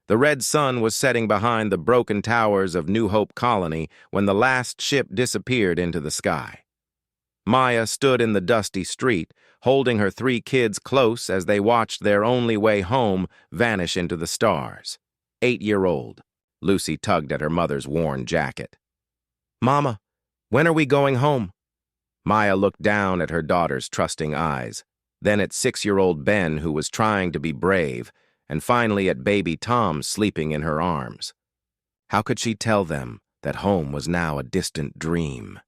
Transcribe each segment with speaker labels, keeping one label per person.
Speaker 1: The red sun was setting behind the broken towers of New Hope Colony when the last ship disappeared into the sky. Maya stood in the dusty street, holding her 3 kids close as they watched their only way home vanish into the stars. 8-year-old. Lucy tugged at her mother's worn jacket. "Mama, when are we going home?" Maya looked down at her daughter's trusting eyes, then at 6-year-old Ben, who was trying to be brave, and finally at baby Tom sleeping in her arms. How could she tell them that home was now a distant dream?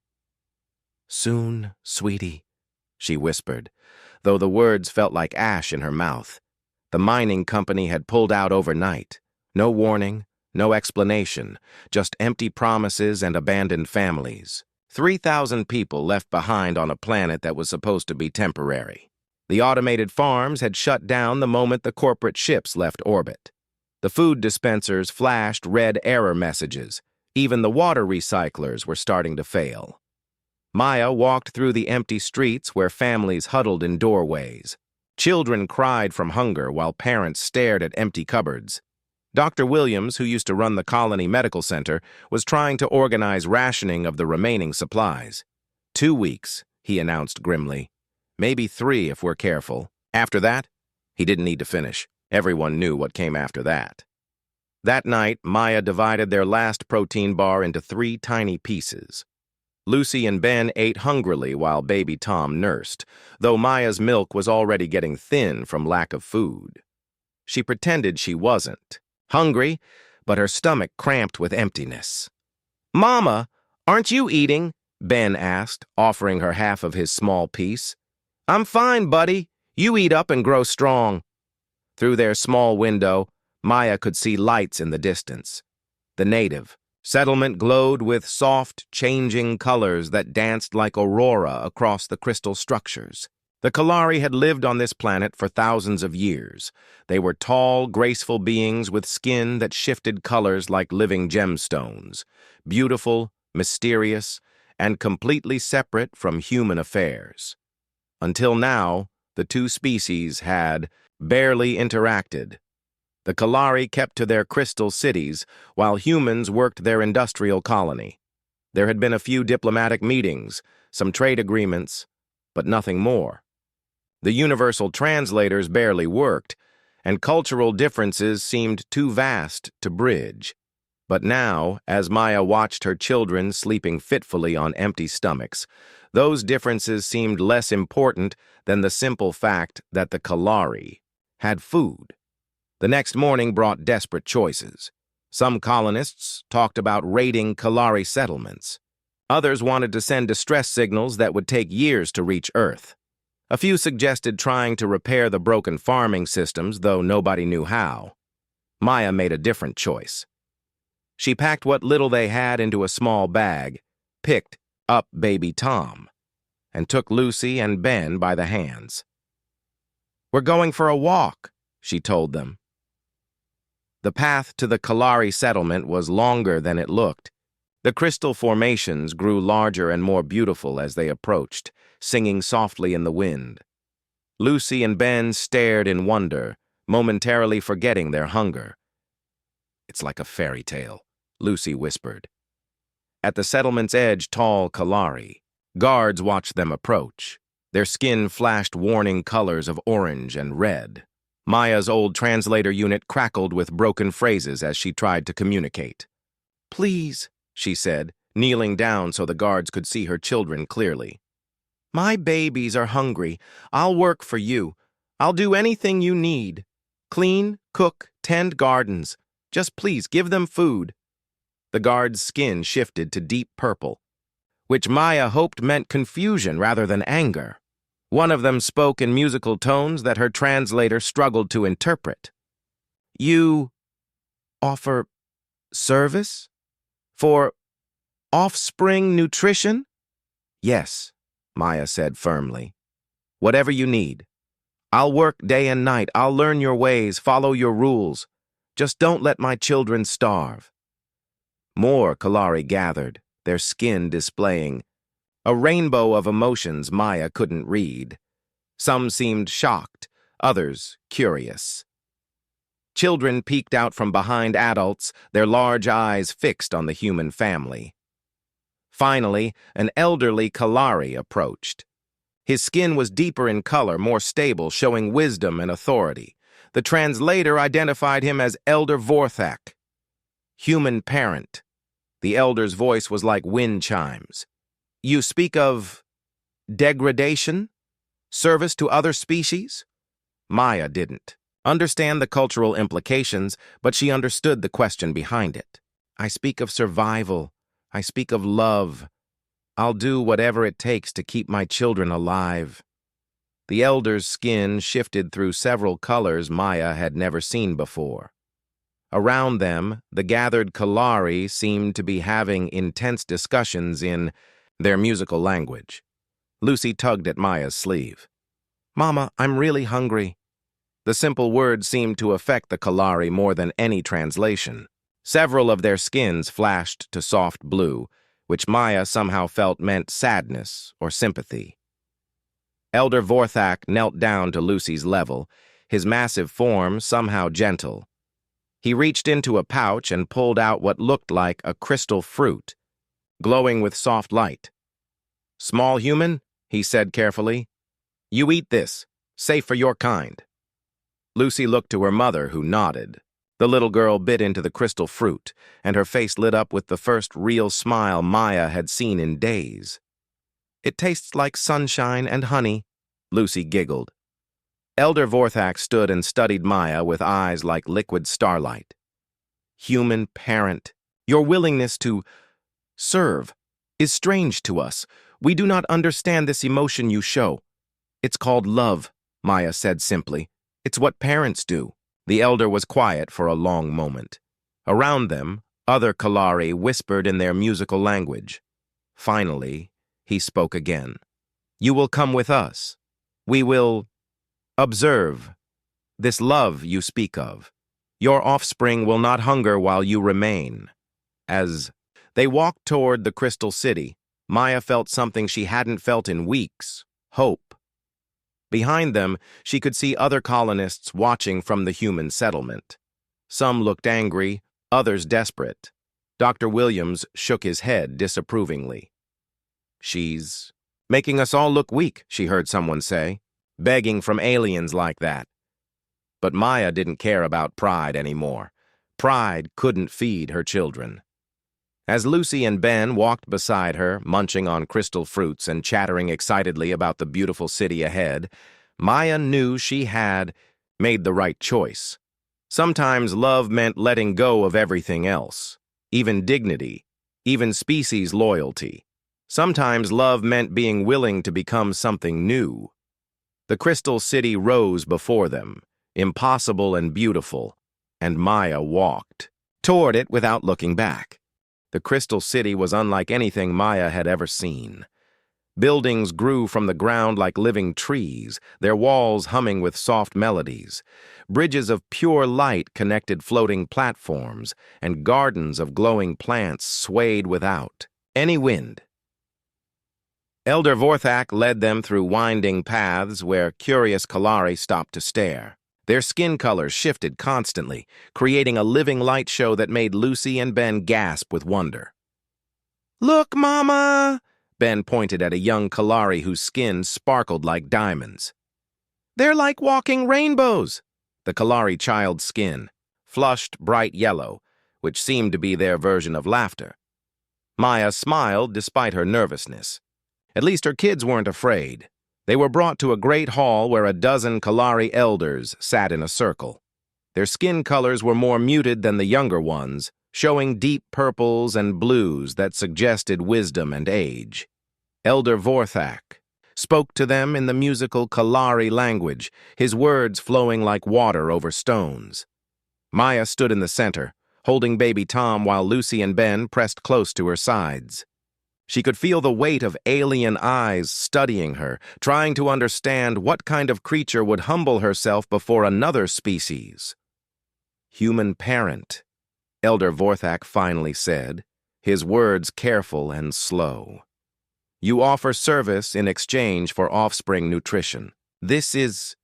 Speaker 1: "Soon, sweetie," she whispered, though the words felt like ash in her mouth. The mining company had pulled out overnight. No warning, no explanation, just empty promises and abandoned families. 3,000 people left behind on a planet that was supposed to be temporary. The automated farms had shut down the moment the corporate ships left orbit. The food dispensers flashed red error messages. Even the water recyclers were starting to fail. Maya walked through the empty streets where families huddled in doorways. Children cried from hunger while parents stared at empty cupboards. Dr. Williams, who used to run the Colony Medical Center, was trying to organize rationing of the remaining supplies. 2 weeks, he announced grimly. Maybe 3 if we're careful. After that, he didn't need to finish. Everyone knew what came after that. That night, Maya divided their last protein bar into 3 tiny pieces. Lucy and Ben ate hungrily while baby Tom nursed, though Maya's milk was already getting thin from lack of food. She pretended she wasn't hungry, but her stomach cramped with emptiness. "Mama, aren't you eating?" Ben asked, offering her half of his small piece. "I'm fine, buddy. You eat up and grow strong." Through their small window, Maya could see lights in the distance. The native settlement glowed with soft, changing colors that danced like aurora across the crystal structures. The Kalari had lived on this planet for thousands of years. They were tall, graceful beings with skin that shifted colors like living gemstones, beautiful, mysterious, and completely separate from human affairs. Until now, the 2 species had barely interacted. The Kalari kept to their crystal cities, while humans worked their industrial colony. There had been a few diplomatic meetings, some trade agreements, but nothing more. The universal translators barely worked, and cultural differences seemed too vast to bridge. But now, as Maya watched her children sleeping fitfully on empty stomachs, those differences seemed less important than the simple fact that the Kalari had food. The next morning brought desperate choices. Some colonists talked about raiding Kalari settlements. Others wanted to send distress signals that would take years to reach Earth. A few suggested trying to repair the broken farming systems, though nobody knew how. Maya made a different choice. She packed what little they had into a small bag, picked up baby Tom, and took Lucy and Ben by the hands. "We're going for a walk," she told them. The path to the Kalari settlement was longer than it looked. The crystal formations grew larger and more beautiful as they approached, singing softly in the wind. Lucy and Ben stared in wonder, momentarily forgetting their hunger. "It's like a fairy tale," Lucy whispered. At the settlement's edge, tall Kalari. Guards watched them approach. Their skin flashed warning colors of orange and red. Maya's old translator unit crackled with broken phrases as she tried to communicate. "Please," she said, kneeling down so the guards could see her children clearly. "My babies are hungry. I'll work for you. I'll do anything you need. Clean, cook, tend gardens. Just please give them food." The guard's skin shifted to deep purple, which Maya hoped meant confusion rather than anger. One of them spoke in musical tones that her translator struggled to interpret. "You offer service? For offspring nutrition?" "Yes," Maya said firmly. "Whatever you need. I'll work day and night. I'll learn your ways, follow your rules. Just don't let my children starve." More Kalari gathered, their skin displaying a rainbow of emotions Maya couldn't read. Some seemed shocked, others curious. Children peeked out from behind adults, their large eyes fixed on the human family. Finally, an elderly Kalari approached. His skin was deeper in color, more stable, showing wisdom and authority. The translator identified him as Elder Vorthak, human parent. The elder's voice was like wind chimes. You speak of degradation? Service to other species? Maya didn't understand the cultural implications, but she understood the question behind it. I speak of survival. I speak of love. I'll do whatever it takes to keep my children alive. The elder's skin shifted through several colors Maya had never seen before. Around them, the gathered Kalari seemed to be having intense discussions in their musical language. Lucy tugged at Maya's sleeve. Mama, I'm really hungry. The simple words seemed to affect the Kalari more than any translation. Several of their skins flashed to soft blue, which Maya somehow felt meant sadness or sympathy. Elder Vorthak knelt down to Lucy's level, his massive form somehow gentle. He reached into a pouch and pulled out what looked like a crystal fruit, glowing with soft light. Small human, he said carefully, you eat this, safe for your kind. Lucy looked to her mother, who nodded. The little girl bit into the crystal fruit, and her face lit up with the first real smile Maya had seen in days. It tastes like sunshine and honey, Lucy giggled. Elder Vorthak stood and studied Maya with eyes like liquid starlight. Human parent, your willingness to serve is strange to us. We do not understand this emotion you show. It's called love, Maya said simply. It's what parents do. The elder was quiet for a long moment. Around them, other Kalari whispered in their musical language. Finally, he spoke again. You will come with us. We will observe this love you speak of. Your offspring will not hunger while you remain. As they walked toward the Crystal City, Maya felt something she hadn't felt in weeks, hope. Behind them, she could see other colonists watching from the human settlement. Some looked angry, others desperate. Dr. Williams shook his head disapprovingly. She's making us all look weak, she heard someone say, begging from aliens like that. But Maya didn't care about pride anymore. Pride couldn't feed her children. As Lucy and Ben walked beside her, munching on crystal fruits and chattering excitedly about the beautiful city ahead, Maya knew she had made the right choice. Sometimes love meant letting go of everything else, even dignity, even species loyalty. Sometimes love meant being willing to become something new. The Crystal City rose before them, impossible and beautiful, and Maya walked toward it without looking back. The Crystal City was unlike anything Maya had ever seen. Buildings grew from the ground like living trees, their walls humming with soft melodies. Bridges of pure light connected floating platforms, and gardens of glowing plants swayed without any wind. Elder Vorthak led them through winding paths where curious Kalari stopped to stare. Their skin colors shifted constantly, creating a living light show that made Lucy and Ben gasp with wonder. Look, Mama! Ben pointed at a young Kalari whose skin sparkled like diamonds. They're like walking rainbows! The Kalari child's skin, flushed bright yellow, which seemed to be their version of laughter. Maya smiled despite her nervousness. At least her kids weren't afraid. They were brought to a great hall where a dozen Kalari elders sat in a circle. Their skin colors were more muted than the younger ones, showing deep purples and blues that suggested wisdom and age. Elder Vorthak spoke to them in the musical Kalari language, his words flowing like water over stones. Maya stood in the center, holding baby Tom while Lucy and Ben pressed close to her sides. She could feel the weight of alien eyes studying her, trying to understand what kind of creature would humble herself before another species. Human parent, Elder Vorthak finally said, his words careful and slow. You offer service in exchange for offspring nutrition. This is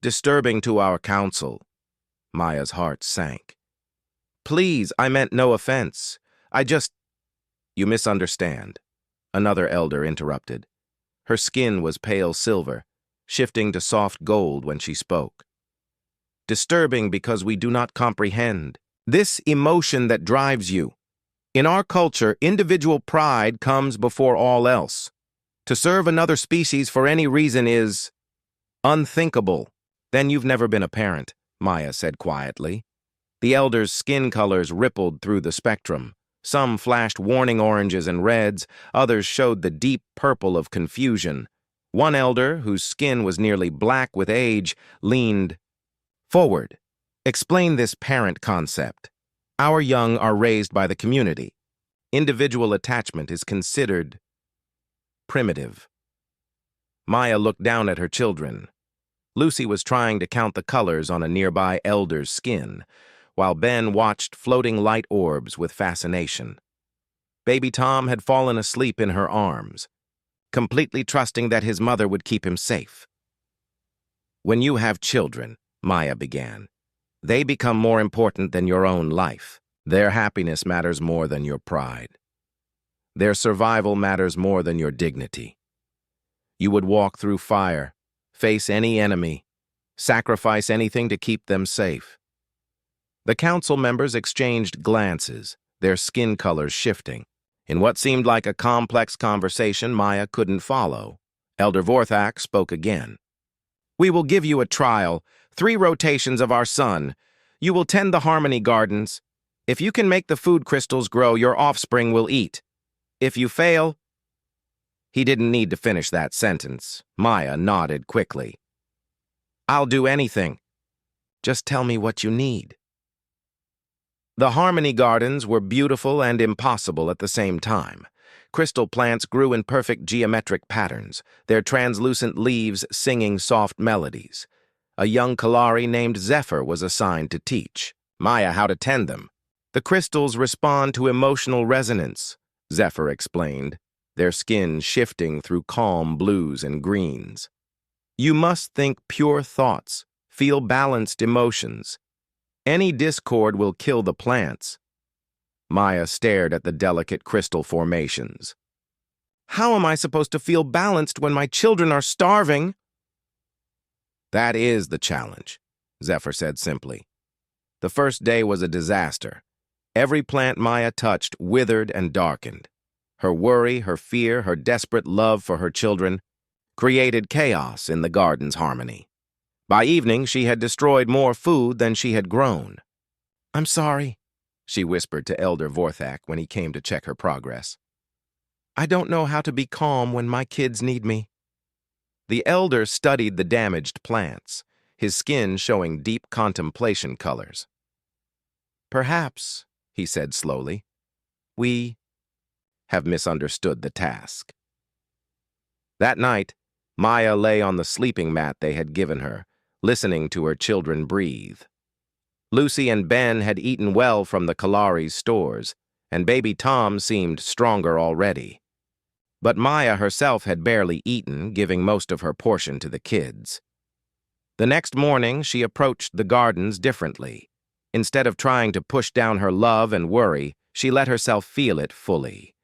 Speaker 1: disturbing to our council. Maya's heart sank. Please, I meant no offense. You misunderstand, another elder interrupted. Her skin was pale silver, shifting to soft gold when she spoke. Disturbing because we do not comprehend. This emotion that drives you. In our culture, individual pride comes before all else. To serve another species for any reason is unthinkable. Then you've never been a parent, Maya said quietly. The elder's skin colors rippled through the spectrum. Some flashed warning oranges and reds, others showed the deep purple of confusion. One elder, whose skin was nearly black with age, leaned forward. Explain this parent concept. Our young are raised by the community. Individual attachment is considered primitive. Maya looked down at her children. Lucy was trying to count the colors on a nearby elder's skin, while Ben watched floating light orbs with fascination. Baby Tom had fallen asleep in her arms, completely trusting that his mother would keep him safe. When you have children, Maya began, they become more important than your own life. Their happiness matters more than your pride. Their survival matters more than your dignity. You would walk through fire, face any enemy, sacrifice anything to keep them safe. The council members exchanged glances, their skin colors shifting. In what seemed like a complex conversation Maya couldn't follow, Elder Vorthak spoke again. We will give you a trial, 3 rotations of our sun. You will tend the harmony gardens. If you can make the food crystals grow, your offspring will eat. If you fail... He didn't need to finish that sentence. Maya nodded quickly. I'll do anything. Just tell me what you need. The harmony gardens were beautiful and impossible at the same time. Crystal plants grew in perfect geometric patterns, their translucent leaves singing soft melodies. A young Kalari named Zephyr was assigned to teach Maya how to tend them. The crystals respond to emotional resonance, Zephyr explained, their skin shifting through calm blues and greens. You must think pure thoughts, feel balanced emotions. Any discord will kill the plants. Maya stared at the delicate crystal formations. How am I supposed to feel balanced when my children are starving? That is the challenge, Zephyr said simply. The first day was a disaster. Every plant Maya touched withered and darkened. Her worry, her fear, her desperate love for her children created chaos in the garden's harmony. By evening, she had destroyed more food than she had grown. I'm sorry, she whispered to Elder Vorthak when he came to check her progress. I don't know how to be calm when my kids need me. The elder studied the damaged plants, his skin showing deep contemplation colors. Perhaps, he said slowly, we have misunderstood the task. That night, Maya lay on the sleeping mat they had given her, listening to her children breathe. Lucy and Ben had eaten well from the Kalari's stores, and baby Tom seemed stronger already. But Maya herself had barely eaten, giving most of her portion to the kids. The next morning, she approached the gardens differently. Instead of trying to push down her love and worry, she let herself feel it fully.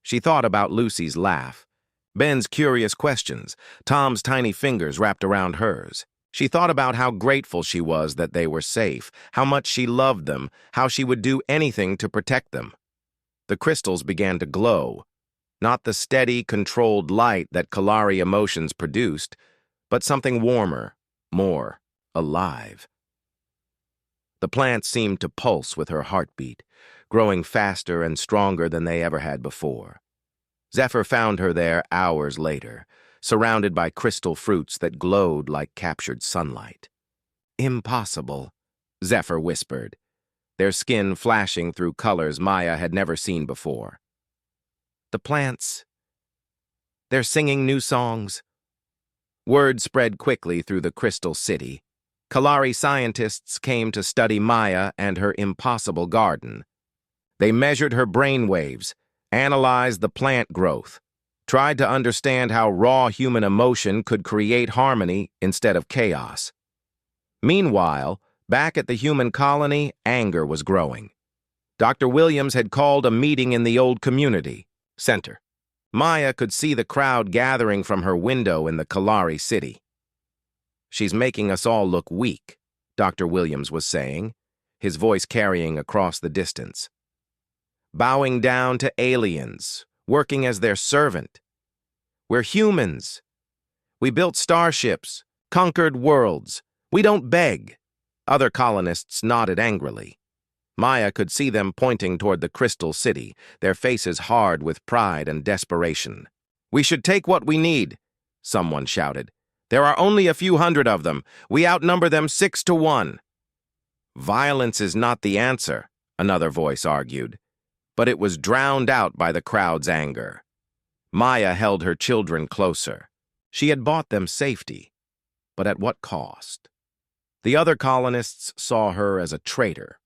Speaker 1: She thought about Lucy's laugh, Ben's curious questions, Tom's tiny fingers wrapped around hers. She thought about how grateful she was that they were safe, how much she loved them, how she would do anything to protect them. The crystals began to glow, not the steady, controlled light that Kalari emotions produced, but something warmer, more alive. The plants seemed to pulse with her heartbeat, growing faster and stronger than they ever had before. Zephyr found her there hours later, surrounded by crystal fruits that glowed like captured sunlight. Impossible, Zephyr whispered, their skin flashing through colors Maya had never seen before. The plants, they're singing new songs. Word spread quickly through the crystal city. Kalari scientists came to study Maya and her impossible garden. They measured her brain waves, analyzed the plant growth, tried to understand how raw human emotion could create harmony instead of chaos. Meanwhile, Back at the human colony, anger was growing. Dr. Williams had called a meeting in the old community center. Maya could see the crowd gathering from her window in the Kalari city. "She's making us all look weak," Dr. Williams was saying, his voice carrying across the distance. "Bowing down to aliens, working as their servant. We're humans. We built starships, conquered worlds. We don't beg." Other colonists nodded angrily. Maya could see them pointing toward the Crystal City, their faces hard with pride and desperation. "We should take what we need," someone shouted. "There are only a few hundred of them. We outnumber them 6-1. "Violence is not the answer," another voice argued, but it was drowned out by the crowd's anger. Maya held her children closer. She had bought them safety, but at what cost? The other colonists saw her as a traitor.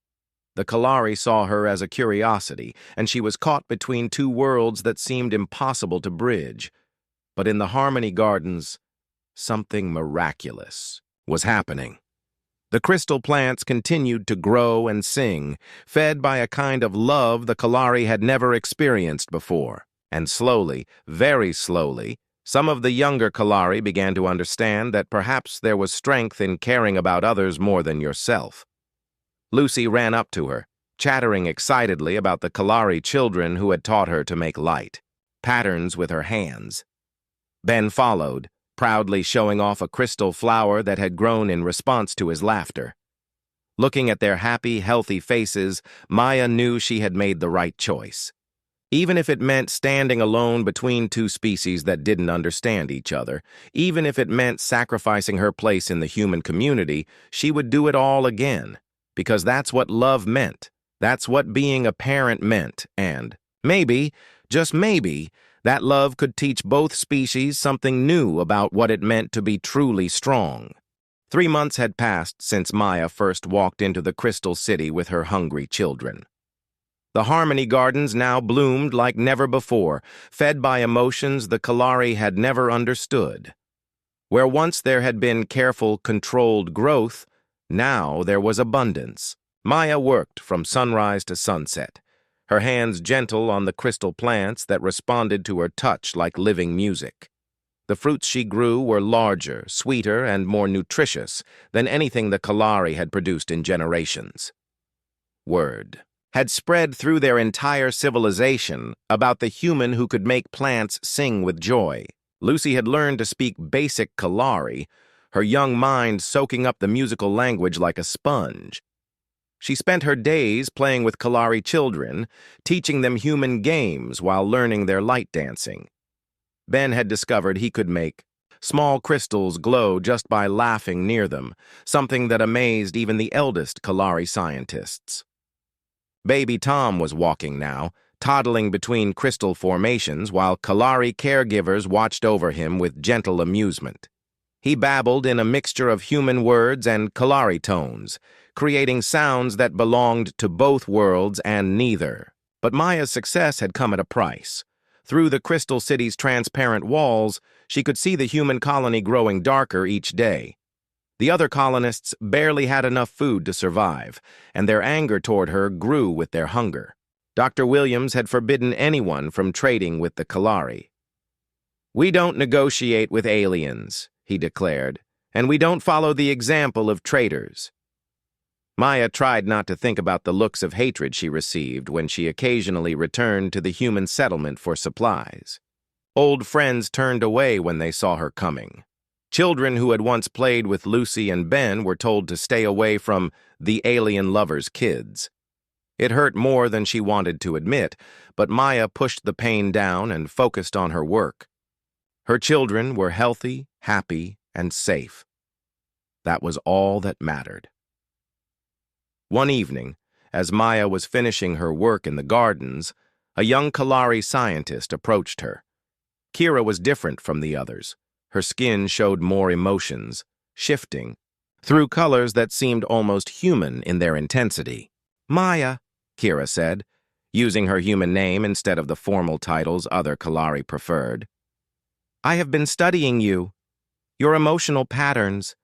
Speaker 1: The Kalari saw her as a curiosity, and she was caught between two worlds that seemed impossible to bridge. But in the Harmony Gardens, something miraculous was happening. The crystal plants continued to grow and sing, fed by a kind of love the Kalari had never experienced before. And slowly, very slowly, some of the younger Kalari began to understand that perhaps there was strength in caring about others more than yourself. Lucy ran up to her, chattering excitedly about the Kalari children who had taught her to make light, patterns with her hands. Ben followed, proudly showing off a crystal flower that had grown in response to his laughter. Looking at their happy, healthy faces, Maya knew she had made the right choice. Even if it meant standing alone between two species that didn't understand each other, even if it meant sacrificing her place in the human community, she would do it all again. Because that's what love meant. That's what being a parent meant, and maybe, just maybe, that love could teach both species something new about what it meant to be truly strong. 3 months had passed since Maya first walked into the Crystal City with her hungry children. The Harmony Gardens now bloomed like never before, fed by emotions the Kalari had never understood. Where once there had been careful, controlled growth, now there was abundance. Maya worked from sunrise to sunset, her hands gentle on the crystal plants that responded to her touch like living music. The fruits she grew were larger, sweeter, and more nutritious than anything the Kalari had produced in generations. Word had spread through their entire civilization about the human who could make plants sing with joy. Lucy had learned to speak basic Kalari, her young mind soaking up the musical language like a sponge. She spent her days playing with Kalari children, teaching them human games while learning their light dancing. Ben had discovered he could make small crystals glow just by laughing near them, something that amazed even the eldest Kalari scientists. Baby Tom was walking now, toddling between crystal formations while Kalari caregivers watched over him with gentle amusement. He babbled in a mixture of human words and Kalari tones, creating sounds that belonged to both worlds and neither. But Maya's success had come at a price. Through the Crystal City's transparent walls, she could see the human colony growing darker each day. The other colonists barely had enough food to survive, and their anger toward her grew with their hunger. Dr. Williams had forbidden anyone from trading with the Kalari. "We don't negotiate with aliens," he declared, "and we don't follow the example of traitors." Maya tried not to think about the looks of hatred she received when she occasionally returned to the human settlement for supplies. Old friends turned away when they saw her coming. Children who had once played with Lucy and Ben were told to stay away from the alien lover's kids. It hurt more than she wanted to admit, but Maya pushed the pain down and focused on her work. Her children were healthy, happy, and safe. That was all that mattered. One evening, as Maya was finishing her work in the gardens, a young Kalari scientist approached her. Kira was different from the others. Her skin showed more emotions, shifting, through colors that seemed almost human in their intensity. "Maya," Kira said, using her human name instead of the formal titles other Kalari preferred. "I have been studying you, your emotional patterns,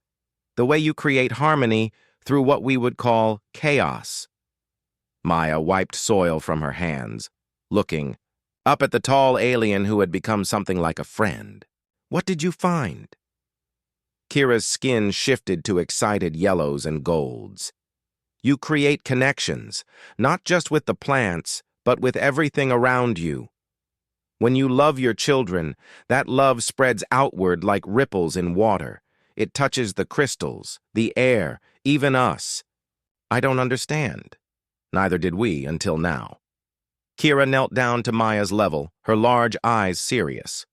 Speaker 1: the way you create harmony through what we would call chaos. Maya wiped soil from her hands, looking up at the tall alien who had become something like a friend. What did you find? Kira's skin shifted to excited yellows and golds. You create connections, not just with the plants, but with everything around you. When you love your children, that love spreads outward like ripples in water. It touches the crystals, the air, even us. I don't understand. Neither did we until now. Kira knelt down to Maya's level, her large eyes serious.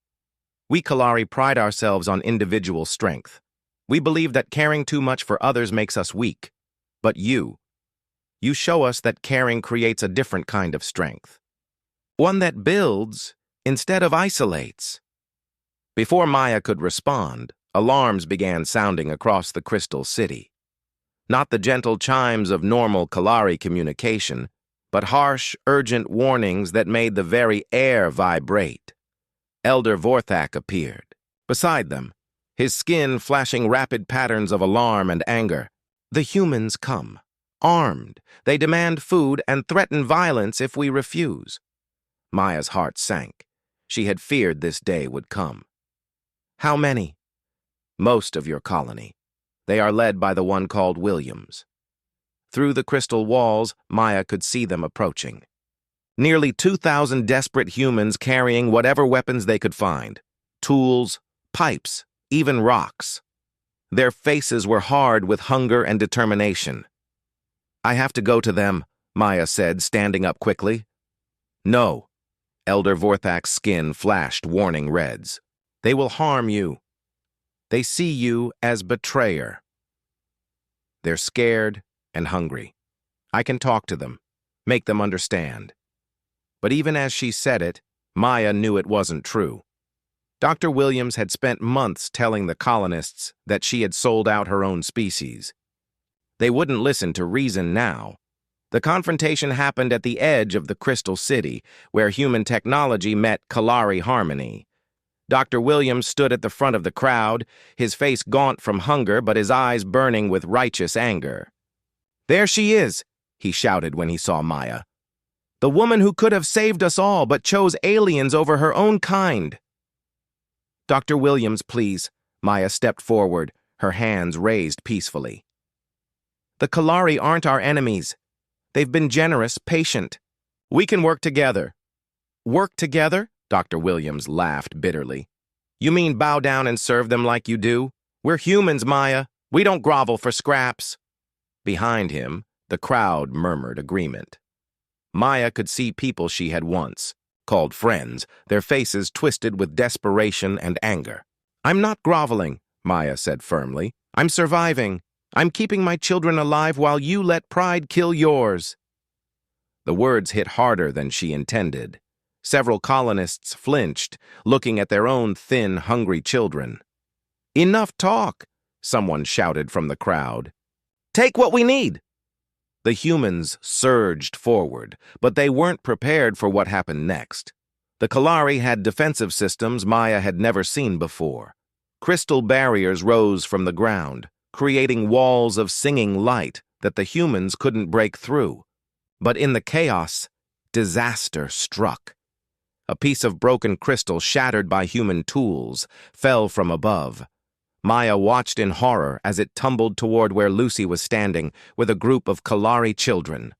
Speaker 1: We Kalari pride ourselves on individual strength. We believe that caring too much for others makes us weak. But you show us that caring creates a different kind of strength. One that builds instead of isolates. Before Maya could respond, alarms began sounding across the Crystal City. Not the gentle chimes of normal Kalari communication, but harsh, urgent warnings that made the very air vibrate. Elder Vorthak appeared. Beside them, his skin flashing rapid patterns of alarm and anger. The humans come, armed. They demand food and threaten violence if we refuse. Maya's heart sank. She had feared this day would come. How many? Most of your colony. They are led by the one called Williams. Through the crystal walls, Maya could see them approaching. Nearly 2,000 desperate humans carrying whatever weapons they could find. Tools, pipes, even rocks. Their faces were hard with hunger and determination. I have to go to them, Maya said, standing up quickly. No. Elder Vorthak's skin flashed warning reds. They will harm you. They see you as betrayer. They're scared and hungry. I can talk to them, make them understand. But even as she said it, Maya knew it wasn't true. Dr. Williams had spent months telling the colonists that she had sold out her own species. They wouldn't listen to reason now. The confrontation happened at the edge of the Crystal City, where human technology met Kalari harmony. Dr. Williams stood at the front of the crowd, his face gaunt from hunger but his eyes burning with righteous anger. There she is, he shouted when he saw Maya. The woman who could have saved us all but chose aliens over her own kind. Dr. Williams, please. Maya stepped forward, her hands raised peacefully. The Kalari aren't our enemies. They've been generous, patient. We can work together. Work together? Dr. Williams laughed bitterly. You mean bow down and serve them like you do? We're humans, Maya. We don't grovel for scraps. Behind him, the crowd murmured agreement. Maya could see people she had once called friends, their faces twisted with desperation and anger. I'm not groveling, Maya said firmly. I'm surviving. I'm keeping my children alive while you let pride kill yours. The words hit harder than she intended. Several colonists flinched, looking at their own thin, hungry children. Enough talk, someone shouted from the crowd. Take what we need. The humans surged forward, but they weren't prepared for what happened next. The Kalari had defensive systems Maya had never seen before. Crystal barriers rose from the ground, creating walls of singing light that the humans couldn't break through. But in the chaos, disaster struck. A piece of broken crystal shattered by human tools fell from above. Maya watched in horror as it tumbled toward where Lucy was standing with a group of Kalari children.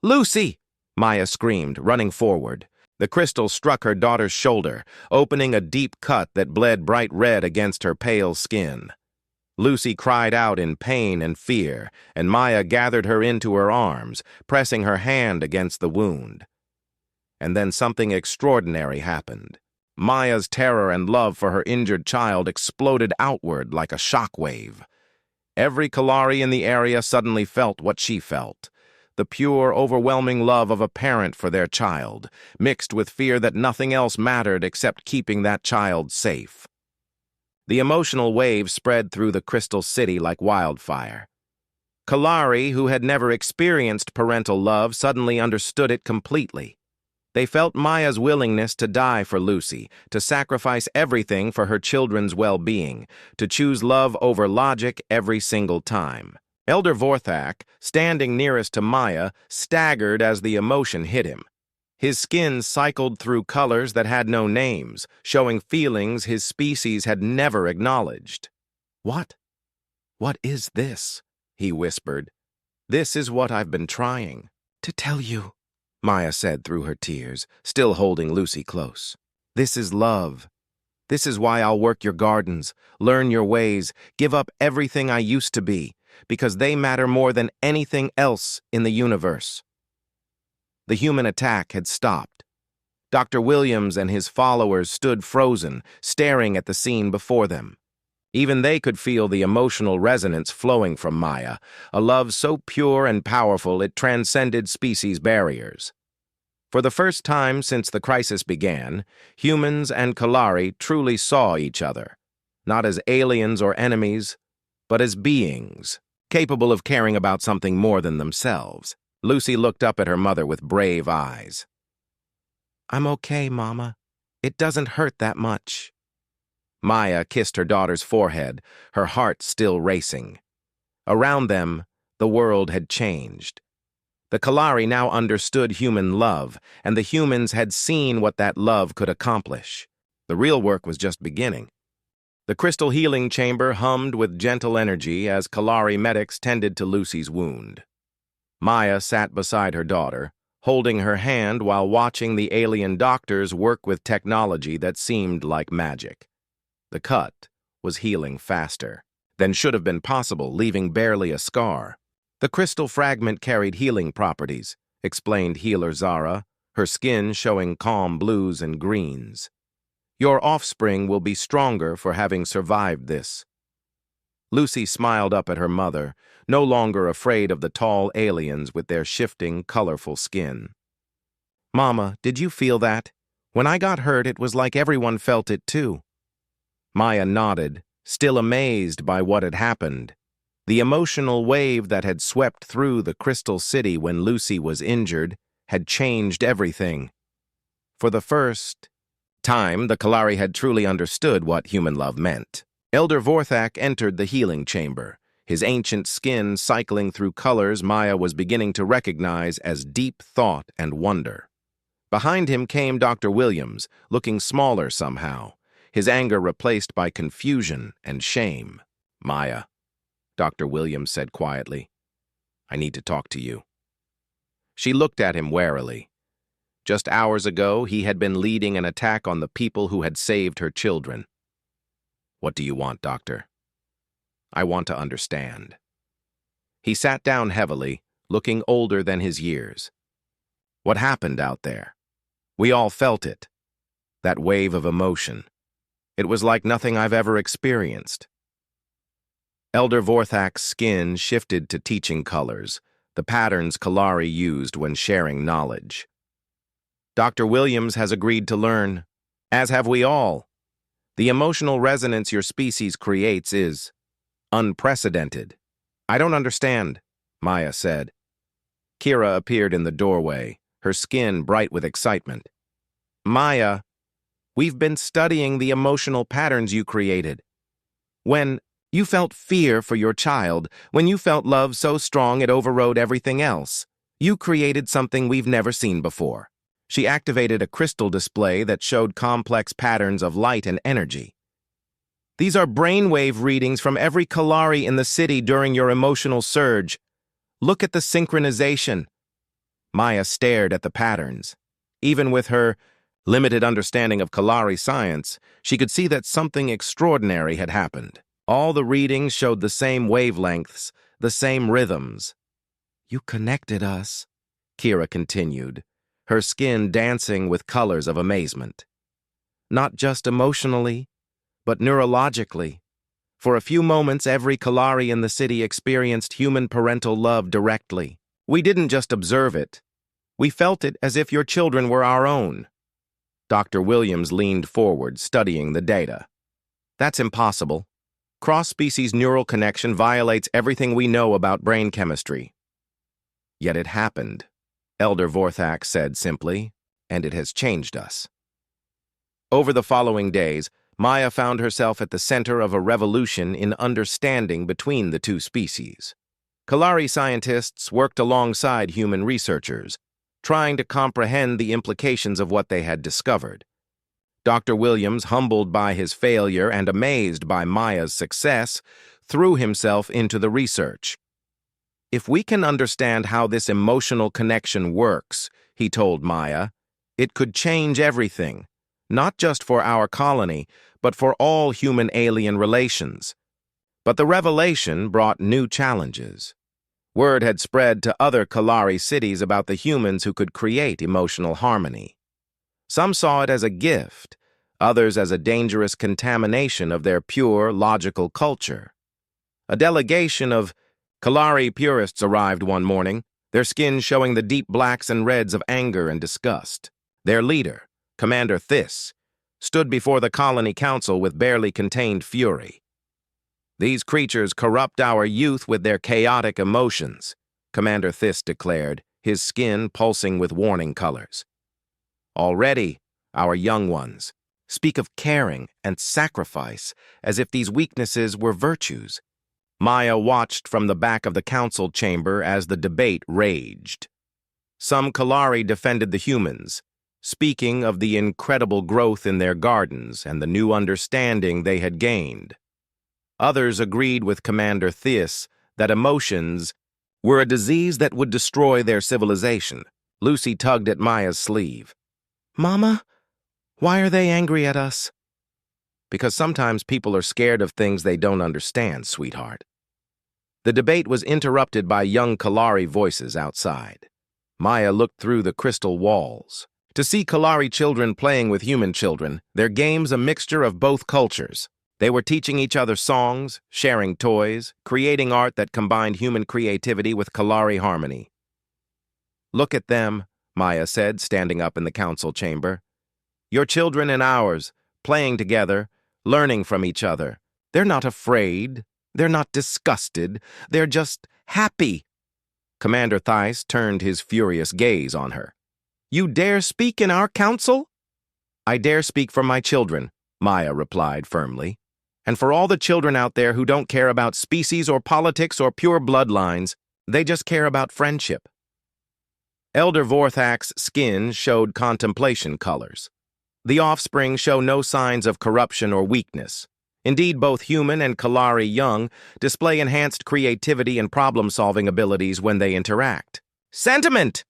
Speaker 1: Lucy! Maya screamed, running forward. The crystal struck her daughter's shoulder, opening a deep cut that bled bright red against her pale skin. Lucy cried out in pain and fear, and Maya gathered her into her arms, pressing her hand against the wound. And then something extraordinary happened. Maya's terror and love for her injured child exploded outward like a shockwave. Every Kalari in the area suddenly felt what she felt. The pure, overwhelming love of a parent for their child, mixed with fear that nothing else mattered except keeping that child safe. The emotional wave spread through the Crystal City like wildfire. Kalari, who had never experienced parental love, suddenly understood it completely. They felt Maya's willingness to die for Lucy, to sacrifice everything for her children's well-being, to choose love over logic every single time. Elder Vorthak, standing nearest to Maya, staggered as the emotion hit him. His skin cycled through colors that had no names, showing feelings his species had never acknowledged. "What? What is this?" he whispered. "This is what I've been trying to tell you," Maya said through her tears, still holding Lucy close. "This is love. This is why I'll work your gardens, learn your ways, give up everything I used to be, because they matter more than anything else in the universe." The human attack had stopped. Dr. Williams and his followers stood frozen, staring at the scene before them. Even they could feel the emotional resonance flowing from Maya, a love so pure and powerful it transcended species barriers. For the first time since the crisis began, humans and Kalari truly saw each other, not as aliens or enemies, but as beings, capable of caring about something more than themselves. Lucy looked up at her mother with brave eyes. "I'm okay, Mama. It doesn't hurt that much." Maya kissed her daughter's forehead, her heart still racing. Around them, the world had changed. The Kalari now understood human love, and the humans had seen what that love could accomplish. The real work was just beginning. The crystal healing chamber hummed with gentle energy as Kalari medics tended to Lucy's wound. Maya sat beside her daughter, holding her hand while watching the alien doctors work with technology that seemed like magic. The cut was healing faster than should have been possible, leaving barely a scar. The crystal fragment carried healing properties, explained healer Zara, her skin showing calm blues and greens. "Your offspring will be stronger for having survived this." Lucy smiled up at her mother, no longer afraid of the tall aliens with their shifting, colorful skin. "Mama, did you feel that? When I got hurt, it was like everyone felt it too." Maya nodded, still amazed by what had happened. The emotional wave that had swept through the Crystal City when Lucy was injured had changed everything. For the first time, the Kalari had truly understood what human love meant. Elder Vorthak entered the healing chamber, his ancient skin cycling through colors Maya was beginning to recognize as deep thought and wonder. Behind him came Dr. Williams, looking smaller somehow, his anger replaced by confusion and shame. "Maya," Dr. Williams said quietly, "I need to talk to you." She looked at him warily. Just hours ago, he had been leading an attack on the people who had saved her children. "What do you want, Doctor?" "I want to understand." He sat down heavily, looking older than his years. "What happened out there? We all felt it. That wave of emotion. It was like nothing I've ever experienced." Elder Vorthak's skin shifted to teaching colors, the patterns Kalari used when sharing knowledge. "Dr. Williams has agreed to learn, as have we all. The emotional resonance your species creates is unprecedented." "I don't understand," Maya said. Kira appeared in the doorway, her skin bright with excitement. "Maya, we've been studying the emotional patterns you created. When you felt fear for your child, when you felt love so strong it overrode everything else, you created something we've never seen before." She activated a crystal display that showed complex patterns of light and energy. "These are brainwave readings from every Kalari in the city during your emotional surge. Look at the synchronization." Maya stared at the patterns. Even with her limited understanding of Kalari science, she could see that something extraordinary had happened. All the readings showed the same wavelengths, the same rhythms. "You connected us," Kira continued, her skin dancing with colors of amazement. "Not just emotionally, but neurologically. For a few moments, every Kalari in the city experienced human parental love directly. We didn't just observe it. We felt it as if your children were our own." Dr. Williams leaned forward, studying the data. "That's impossible. Cross-species neural connection violates everything we know about brain chemistry." "Yet it happened," Elder Vorthak said simply, "and it has changed us." Over the following days, Maya found herself at the center of a revolution in understanding between the two species. Kalari scientists worked alongside human researchers, trying to comprehend the implications of what they had discovered. Dr. Williams, humbled by his failure and amazed by Maya's success, threw himself into the research. "If we can understand how this emotional connection works," he told Maya, "it could change everything, not just for our colony, but for all human-alien relations." But the revelation brought new challenges. Word had spread to other Kalari cities about the humans who could create emotional harmony. Some saw it as a gift, others as a dangerous contamination of their pure, logical culture. A delegation of Kalari purists arrived one morning, their skin showing the deep blacks and reds of anger and disgust. Their leader, Commander Thys, stood before the colony council with barely contained fury. "These creatures corrupt our youth with their chaotic emotions," Commander Thys declared, his skin pulsing with warning colors. "Already, our young ones speak of caring and sacrifice as if these weaknesses were virtues." Maya watched from the back of the council chamber as the debate raged. Some Kalari defended the humans, speaking of the incredible growth in their gardens and the new understanding they had gained. Others agreed with Commander Thys that emotions were a disease that would destroy their civilization. Lucy tugged at Maya's sleeve. "Mama, why are they angry at us?" "Because sometimes people are scared of things they don't understand, sweetheart." The debate was interrupted by young Kalari voices outside. Maya looked through the crystal walls. To see Kalari children playing with human children, their games a mixture of both cultures. They were teaching each other songs, sharing toys, creating art that combined human creativity with Kalari harmony. "Look at them," Maya said, standing up in the council chamber. "Your children and ours, playing together, learning from each other. They're not afraid. They're not disgusted. They're just happy." Commander Thys turned his furious gaze on her. "You dare speak in our council?" "I dare speak for my children," Maya replied firmly. "And for all the children out there who don't care about species or politics or pure bloodlines, they just care about friendship." Elder Vorthak's skin showed contemplation colors. The offspring show no signs of corruption or weakness. Indeed, both human and Kalari young display enhanced creativity and problem-solving abilities when they interact. "Sentiment!"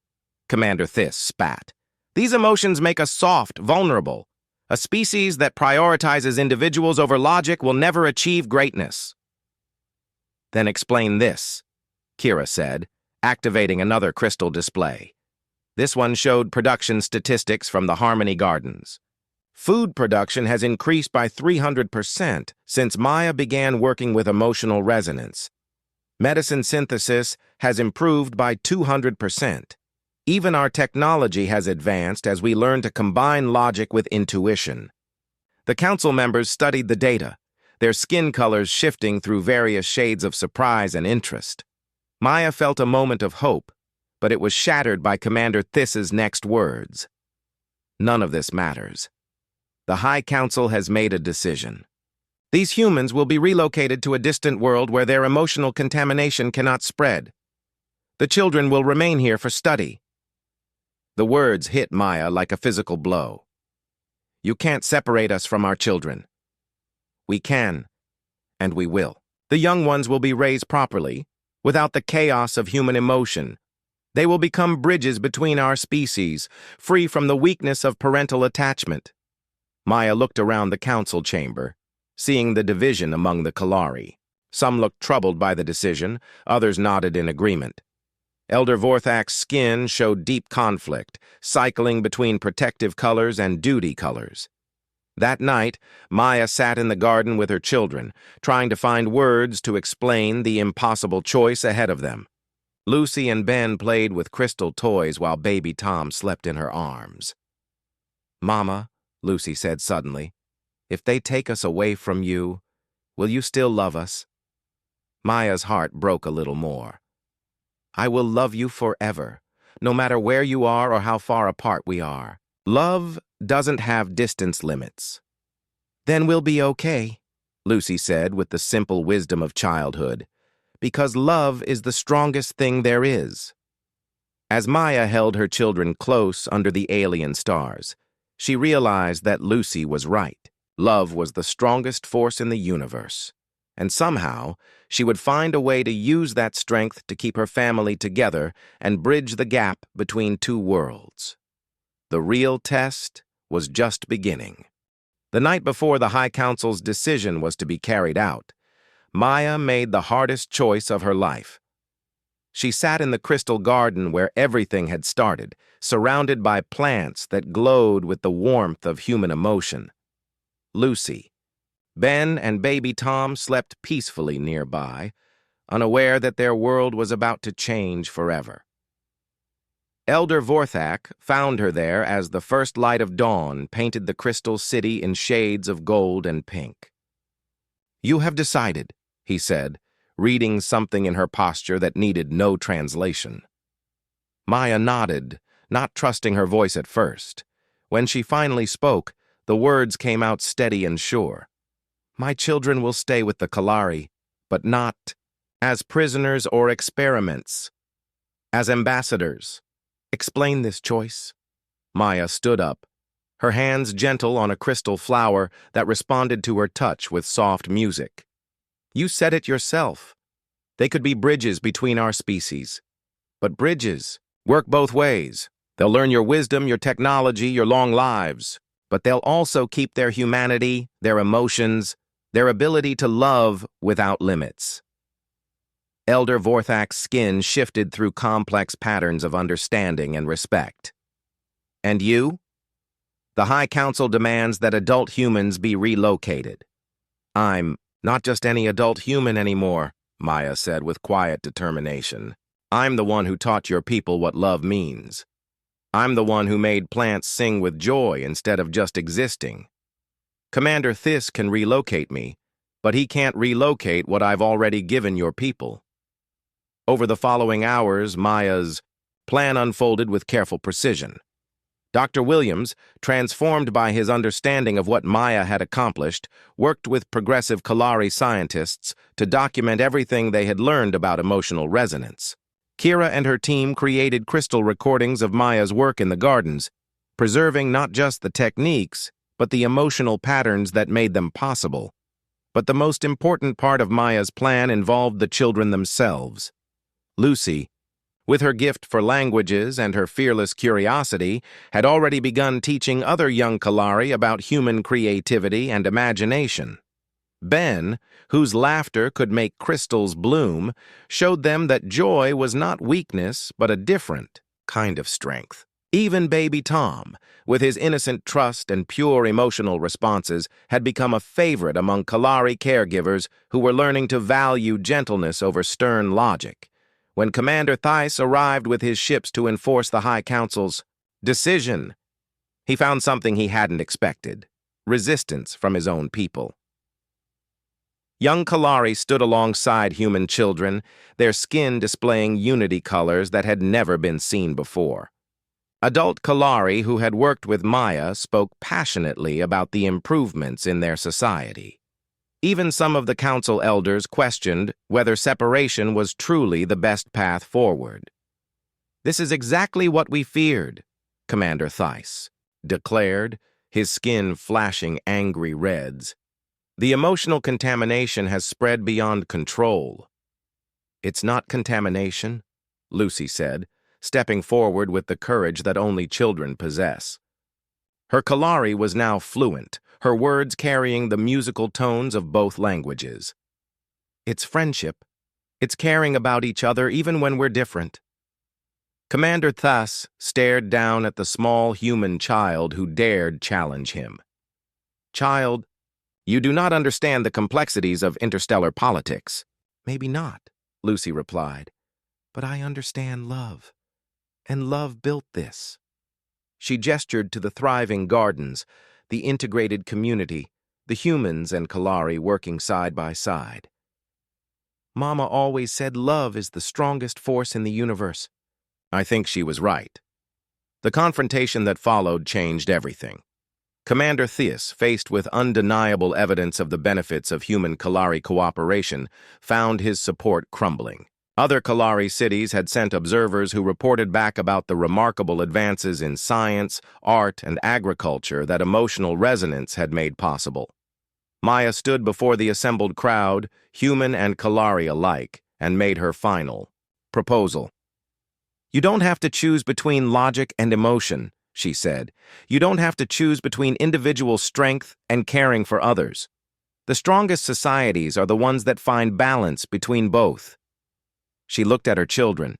Speaker 1: Commander Thys spat. "These emotions make us soft, vulnerable. A species that prioritizes individuals over logic will never achieve greatness." "Then explain this," Kira said, activating another crystal display. This one showed production statistics from the Harmony Gardens. Food production has increased by 300% since Maya began working with emotional resonance. Medicine synthesis has improved by 200%. Even our technology has advanced as we learn to combine logic with intuition. The council members studied the data, their skin colors shifting through various shades of surprise and interest. Maya felt a moment of hope, but it was shattered by Commander Thys's next words. "None of this matters. The High Council has made a decision. These humans will be relocated to a distant world where their emotional contamination cannot spread. The children will remain here for study." The words hit Maya like a physical blow. "You can't separate us from our children." "We can, and we will. The young ones will be raised properly, without the chaos of human emotion. They will become bridges between our species, free from the weakness of parental attachment." Maya looked around the council chamber, seeing the division among the Kalari. Some looked troubled by the decision, others nodded in agreement. Elder Vorthak's skin showed deep conflict, cycling between protective colors and duty colors. That night, Maya sat in the garden with her children, trying to find words to explain the impossible choice ahead of them. Lucy and Ben played with crystal toys while baby Tom slept in her arms. "Mama," Lucy said suddenly, "if they take us away from you, will you still love us?" Maya's heart broke a little more. "I will love you forever, no matter where you are or how far apart we are. Love doesn't have distance limits." "Then we'll be okay," Lucy said with the simple wisdom of childhood, because love is the strongest thing there is. As Maya held her children close under the alien stars, she realized that Lucy was right. Love was the strongest force in the universe, and somehow she would find a way to use that strength to keep her family together and bridge the gap between two worlds. The real test was just beginning. The night before the High Council's decision was to be carried out, Maya made the hardest choice of her life. She sat in the crystal garden where everything had started, surrounded by plants that glowed with the warmth of human emotion. Lucy, Ben, and baby Tom slept peacefully nearby, unaware that their world was about to change forever. Elder Vorthak found her there as the first light of dawn painted the crystal city in shades of gold and pink. "You have decided," he said, reading something in her posture that needed no translation. Maya nodded, not trusting her voice at first. When she finally spoke, the words came out steady and sure. "My children will stay with the Kalari, but not as prisoners or experiments. As ambassadors. Explain this choice." Maya stood up, her hands gentle on a crystal flower that responded to her touch with soft music. "You said it yourself. They could be bridges between our species. But bridges work both ways. They'll learn your wisdom, your technology, your long lives. But they'll also keep their humanity, their emotions, their ability to love without limits." Elder Vorthak's skin shifted through complex patterns of understanding and respect. "And you? The High Council demands that adult humans be relocated." "I'm not just any adult human anymore," Maya said with quiet determination. "I'm the one who taught your people what love means. I'm the one who made plants sing with joy instead of just existing. Commander Thys can relocate me, but he can't relocate what I've already given your people." Over the following hours, Maya's plan unfolded with careful precision. Dr. Williams, transformed by his understanding of what Maya had accomplished, worked with progressive Kalari scientists to document everything they had learned about emotional resonance. Kira and her team created crystal recordings of Maya's work in the gardens, preserving not just the techniques, but the emotional patterns that made them possible. But the most important part of Maya's plan involved the children themselves. Lucy, with her gift for languages and her fearless curiosity, had already begun teaching other young Kalari about human creativity and imagination. Ben, whose laughter could make crystals bloom, showed them that joy was not weakness, but a different kind of strength. Even baby Tom, with his innocent trust and pure emotional responses, had become a favorite among Kalari caregivers who were learning to value gentleness over stern logic. When Commander Thys arrived with his ships to enforce the High Council's decision, he found something he hadn't expected: resistance from his own people. Young Kalari stood alongside human children, their skin displaying unity colors that had never been seen before. Adult Kalari who had worked with Maya spoke passionately about the improvements in their society. Even some of the council elders questioned whether separation was truly the best path forward. "This is exactly what we feared," Commander Thys declared, his skin flashing angry reds. "The emotional contamination has spread beyond control." "It's not contamination," Lucy said, stepping forward with the courage that only children possess. Her Kalari was now fluent, her words carrying the musical tones of both languages. "It's friendship. It's caring about each other even when we're different." Commander Thys stared down at the small human child who dared challenge him. "Child, you do not understand the complexities of interstellar politics." "Maybe not," Lucy replied, "but I understand love, and love built this." She gestured to the thriving gardens, the integrated community, the humans and Kalari working side by side. "Mama always said love is the strongest force in the universe." I think she was right. The confrontation that followed changed everything. Commander Theus, faced with undeniable evidence of the benefits of human Kalari cooperation, found his support crumbling. Other Kalari cities had sent observers who reported back about the remarkable advances in science, art, and agriculture that emotional resonance had made possible. Maya stood before the assembled crowd, human and Kalari alike, and made her final proposal. "You don't have to choose between logic and emotion," she said. "You don't have to choose between individual strength and caring for others. The strongest societies are the ones that find balance between both." She looked at her children,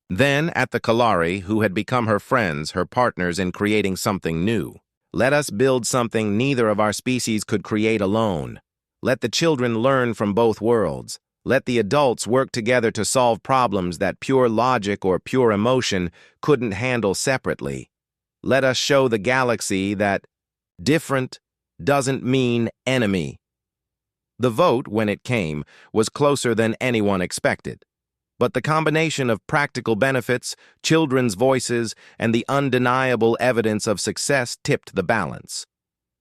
Speaker 1: then at the Kalari who had become her friends, her partners in creating something new. "Let us build something neither of our species could create alone. Let the children learn from both worlds. Let the adults work together to solve problems that pure logic or pure emotion couldn't handle separately. Let us show the galaxy that different doesn't mean enemy." The vote, when it came, was closer than anyone expected. But the combination of practical benefits, children's voices, and the undeniable evidence of success tipped the balance.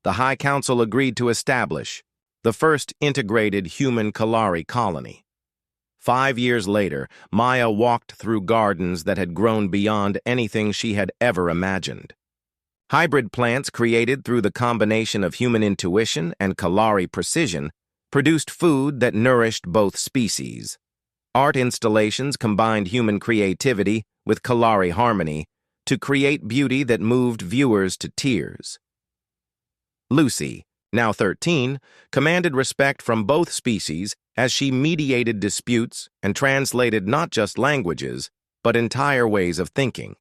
Speaker 1: The High Council agreed to establish the first integrated human Kalari colony. 5 years later, Maya walked through gardens that had grown beyond anything she had ever imagined. Hybrid plants created through the combination of human intuition and Kalari precision produced food that nourished both species. Art installations combined human creativity with Kalari harmony to create beauty that moved viewers to tears. Lucy, now 13, commanded respect from both species as she mediated disputes and translated not just languages, but entire ways of thinking.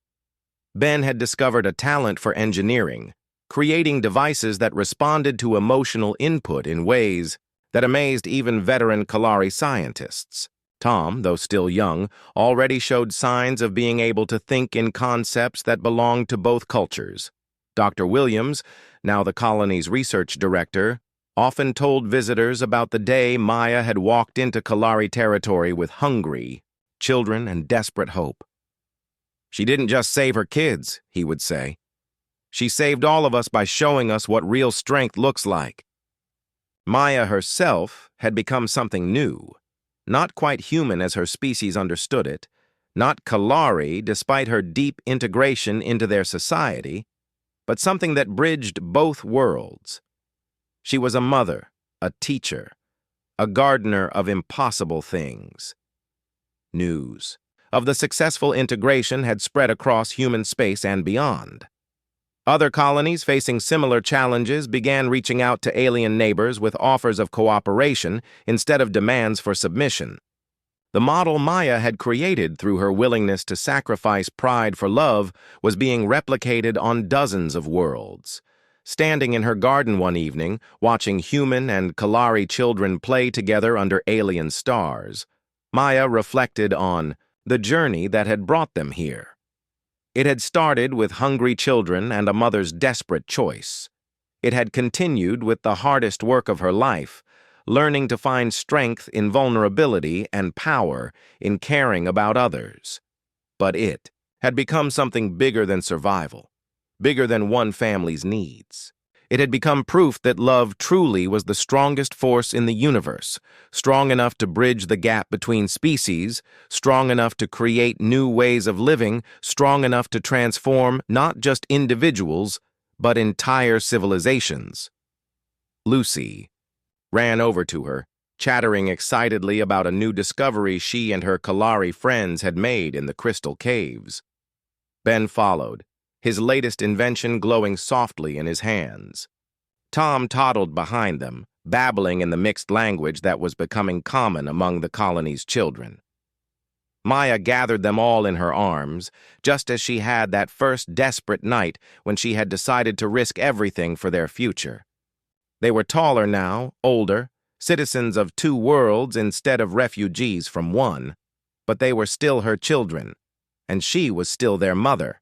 Speaker 1: Ben had discovered a talent for engineering, creating devices that responded to emotional input in ways that amazed even veteran Kalari scientists. Tom, though still young, already showed signs of being able to think in concepts that belonged to both cultures. Dr. Williams, now the colony's research director, often told visitors about the day Maya had walked into Kalari territory with hungry children and desperate hope. "She didn't just save her kids," he would say. "She saved all of us by showing us what real strength looks like." Maya herself had become something new. Not quite human as her species understood it, not Kalari despite her deep integration into their society, but something that bridged both worlds. She was a mother, a teacher, a gardener of impossible things. News of the successful integration had spread across human space and beyond. Other colonies facing similar challenges began reaching out to alien neighbors with offers of cooperation instead of demands for submission. The model Maya had created through her willingness to sacrifice pride for love was being replicated on dozens of worlds. Standing in her garden one evening, watching human and Kalari children play together under alien stars, Maya reflected on the journey that had brought them here. It had started with hungry children and a mother's desperate choice. It had continued with the hardest work of her life, learning to find strength in vulnerability and power in caring about others. But it had become something bigger than survival, bigger than one family's needs. It had become proof that love truly was the strongest force in the universe, strong enough to bridge the gap between species, strong enough to create new ways of living, strong enough to transform not just individuals, but entire civilizations. Lucy ran over to her, chattering excitedly about a new discovery she and her Kalari friends had made in the crystal caves. Ben followed, his latest invention glowing softly in his hands. Tom toddled behind them, babbling in the mixed language that was becoming common among the colony's children. Maya gathered them all in her arms, just as she had that first desperate night when she had decided to risk everything for their future. They were taller now, older, citizens of two worlds instead of refugees from one, but they were still her children, and she was still their mother.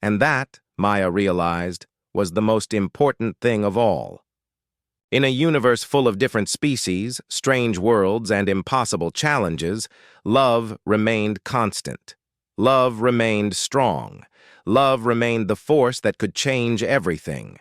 Speaker 1: And that, Maya realized, was the most important thing of all. In a universe full of different species, strange worlds, and impossible challenges, love remained constant. Love remained strong. Love remained the force that could change everything.